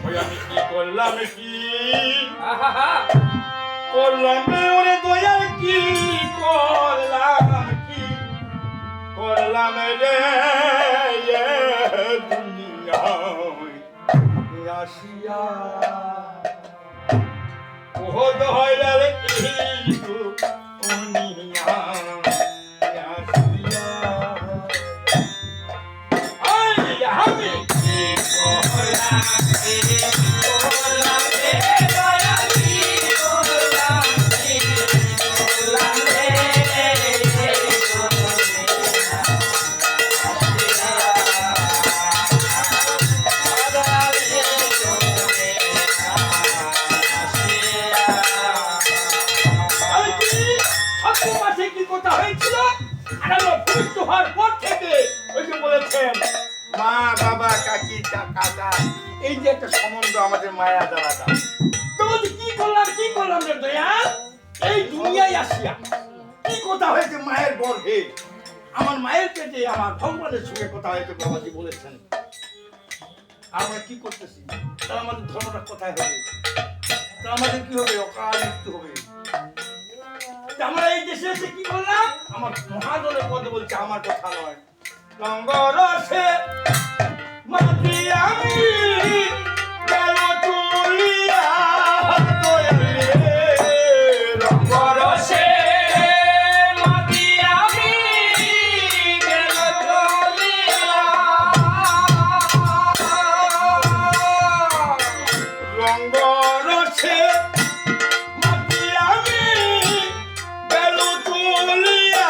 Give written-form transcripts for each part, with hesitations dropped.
ওই আমি কি করলাম কি করলাম ওরে দয়াল কি করলাম রে দুনিয়ায় আসিয়া ও দয়াল কি মা বাবা কাকি কাকা এই যে একটা সম্বন্ধ আমাদের মায়া জ্বালাটা তোমাদের কি করলাম রে দয়াল এই দুনিয়ায় আসিয়া কি কথা হয়েছে মায়ের গর্ভে আমার মায়ের পেটে আমার ভগবানের সঙ্গে কথা হয়েছে বাবাজি বলেছেন আমরা কি করতেছি তা আমাদের ধর্মটা কোথায় হবে তা আমাদের কি হবে অকাল মৃত্যু হবে আমরা এই দেশে এসে কি করলাম আমার মহাজনের পদে বলছে আমার কথা নয় রঙ্গরসে মাটি আমি গেল চলিয়া রঙ্গরসে মাটি আমি গেল চলিয়া রঙ্গরসে মাটি আমি গেল চলিয়া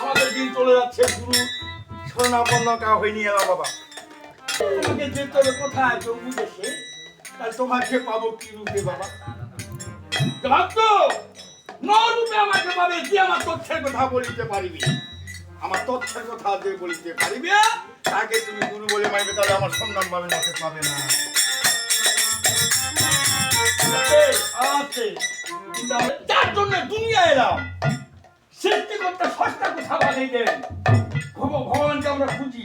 আমাদের দিন চলে যাচ্ছে গুরু শরণাপন্ন কা হয়নি এলা বাবা তোমাকে যেতে হবে কোথায় জম্মু দেশে তাই তোমাকে পাবো কি রূপে বাবা ভাবতো ন রূপে আমাকে পাবে যে আমার তথ্যের কথা বলিতে পারিবি আমার তথ্যের কথা যে বলিতে পারিবে তাকে তুমি গুরু বলে মানবে তাহলে আমার সম্মান পাবে না সে পাবে না যার জন্য দুনিয়া এলাম সৃষ্টিকর্তা সস্তা কথা বানিয়ে দেন ভগবানকে আমরা খুঁজি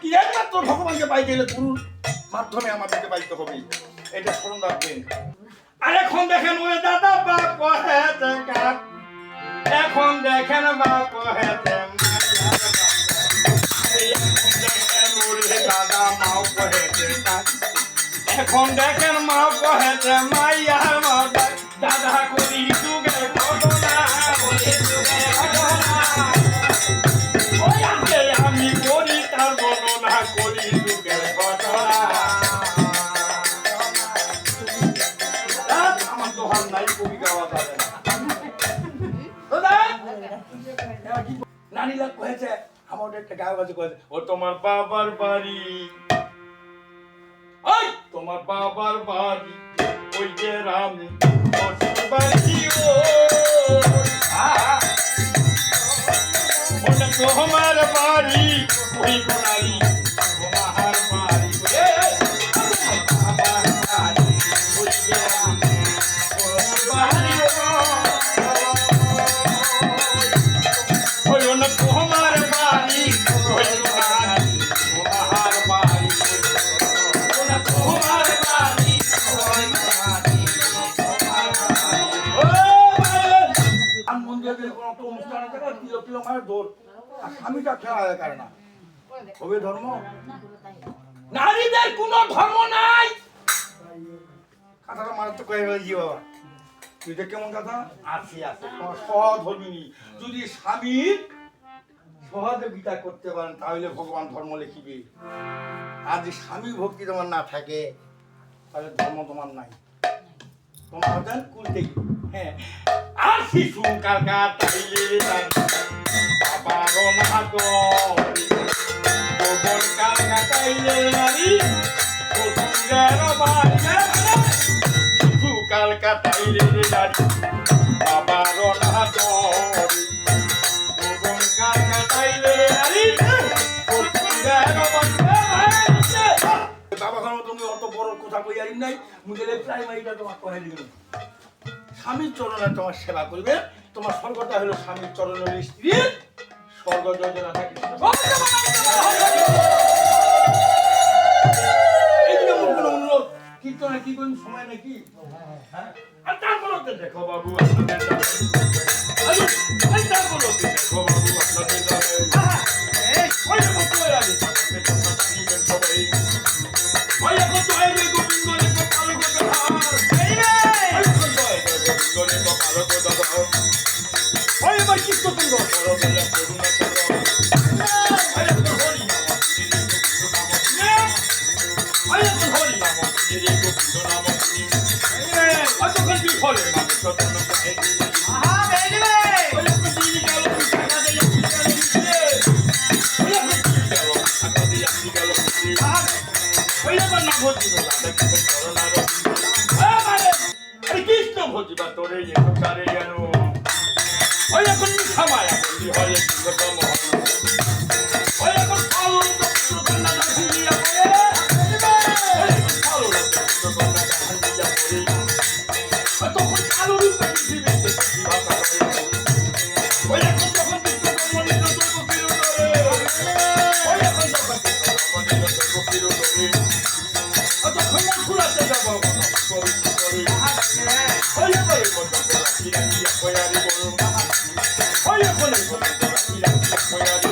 কি একমাত্র ভগবানকে পাইতে গেলে গুরুর মাধ্যমে আমাদেরকে পাইতে হবে এটা স্মরণ রাখবেন আর এখন দেখেন ওরে দাদা বাপ কহেতে কাক এখন দেখেন বাপ কহেতে দাদা মাও কহেতে কাক এখন দেখেন মাও কহেতে মাইয়া দাদা করি যুগে ঘটনা আমি করি তার বর্ণনা করি যুগের ঘটনা আমার তো হাল নাই কবি গাওয়া যাবে না নানিলা কয়েছে আমার একটা গায়ে বাজে কয়েছে ও তোমার বাবার বাড়ি ওই তোমার বাবার বাড়ি ওই যে রামী বাড়ি ও তোমার বাড়ি ওই বাড়ি তোমার বাড়ি বাবার বাড়ি ওই যে রামী হইল না তোমার বাড়ি হইল না তোমার বাড়ি হইল না তোমার বাড়ি আর মন্দিরে কোনো একটা অনুষ্ঠান আছে না কিলো কিলো মায়ের দৌড় আর স্বামীটা খেলা করে না হবে ধর্ম নারীদের কোনো ধর্ম নাই কথাটা মারাত্মক হয়ে গেল জি বাবা তুই তো কেমন কথা আছে আছে তোমার সহধর্মিনী যদি স্বামীর সহযোগিতা করতে পারেন তাহলে ভগবান ধর্ম লিখিবে আর যদি স্বামী ভক্তি তোমার না থাকে তাহলে ধর্ম তোমার নাই তোমার হতেন কুলতে হ্যাঁ আর শিশু কাকা তাইলে বাবারও না গোবর কাকা তাইলে নারী শ্বশুরের বাড়ি শিশু কালকা তাইলে নারী বাবারও না গোবর কাকা তাইলে নারী শ্বশুরের বাড়ি বাবা খানো তুমি অত বড় কথা কই আইন নাই মুগেলে প্রাইমারিটা তোমার কহে দিল স্বামীর চরণে তোমার সেবা করবে তোমার স্বর্গটা হলো স্বামীর চরণের স্ত্রী স্বর্গ যোজনা থাকে এই যে কোনো অনুরোধ কীর্তনে কি কোন সময় নাকি হ্যাঁ আর তারপরে দেখো বাবু আপনাদের তারপরে দেখো বাবু আপনাদের এই ওই মতো আছে সবাই ওই এখন তো এই গোবিন্দ লেখা কালো কথা এই রে ওই গোবিন্দ লেখা কালো কথা ওই এবার কি করতেন গো করবেলা করুণা করো ওই এখন হরি নাম ওই এখন হরি নাম ধীরে গোবিন্দ নাম এই রে কত কত ফলে নাম কত না এই আহা বেলি রে ওই এখন দিলি গেল টাকা দিয়ে ওই এখন দিলি গেল টাকা দিয়ে গেল ওই এবার না ভর্তি হলো দেখো করোনা রোগ আরে কৃষ্ণ ভর্তি বা তোরে যে কারে জানো ওই এখন খামায়া বলি হয় কত মহল ওই এখন ফল তো কন্যা দাহিয়া পড়ে ওই ফল তো কন্যা দাহিয়া পড়ে তখন আলো রূপে জীবিত ভাষা ওই এখন তখন বিদ্যুৎ মনে তো কপির ধরে ওই এখন তখন বিদ্যুৎ মনে তো কপির ধরে তখন ফুলাতে যাব করি ওই এখন মত রাখি রাখি কয়ারি বলো ওই এখন মত রাখি রাখি কয়ারি